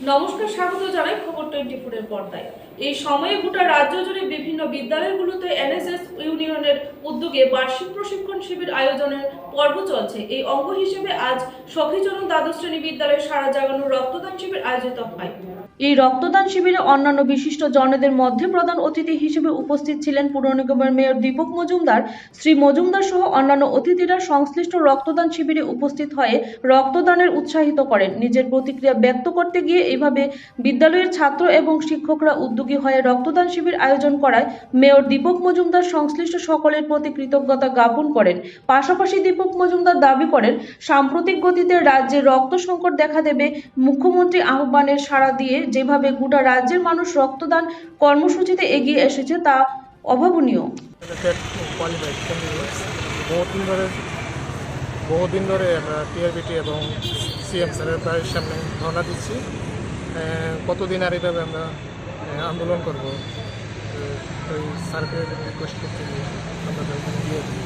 নমস্কার, স্বাগত জানাই খবর 24 এর পর্দায়। এই সময়ে গোটা রাজ্য জুড়ে বিভিন্ন বিদ্যালয়গুলোতে এনএসএস ইউনিয়নের উদ্যোগে বার্ষিক প্রশিক্ষণ শিবির আয়োজনের পর্ব চলছে। এই অঙ্গ হিসেবে আজ সখীচরণ দ্বাদশ শ্রেণী বিদ্যালয়ে সারা জাগানো রক্তদান শিবির আয়োজিত হয়। এই রক্তদান শিবিরে অন্যান্য বিশিষ্ট জনদের মধ্যে প্রধান অতিথি হিসেবে উপস্থিত ছিলেন পুর নিগমের মেয়র দীপক মজুমদার, শ্রী মজুমদার সহ অন্যান্য অতিথিরা সংশ্লিষ্ট রক্তদান শিবিরে উপস্থিত হয়ে রক্তদানের উৎসাহিত করেন। নিজের প্রতিক্রিয়া ব্যক্ত করতে গিয়ে এইভাবে বিদ্যালয়ের ছাত্র এবং শিক্ষকরা উদ্যোগী হয়ে রক্তদান শিবির আয়োজন করায় মেয়র দীপক মজুমদার সংশ্লিষ্ট সকলের প্রতি কৃতজ্ঞতা জ্ঞাপন করেন। পাশাপাশি দীপক মজুমদার দাবি করেন, সাম্প্রতিক গতিতে রাজ্যে রক্ত সংকট দেখা দেবে। মুখ্যমন্ত্রী আহ্বানের সাড়া দিয়ে যেভাবে গোটা রাজ্যের মানুষ রক্তদান কর্মসূচিতে এগিয়ে এসেছে তা অভাবনীয়। বহুদিন ধরে আমরা টিআরবিটি এবং সিএম স্যারের প্রায় সামনে ধর্ণা দিচ্ছি। কতদিন আর এইভাবে আমরা আন্দোলন করব, ওই স্যারকে রিকোয়েস্ট করতে গিয়ে আমরা দিয়ে দিই।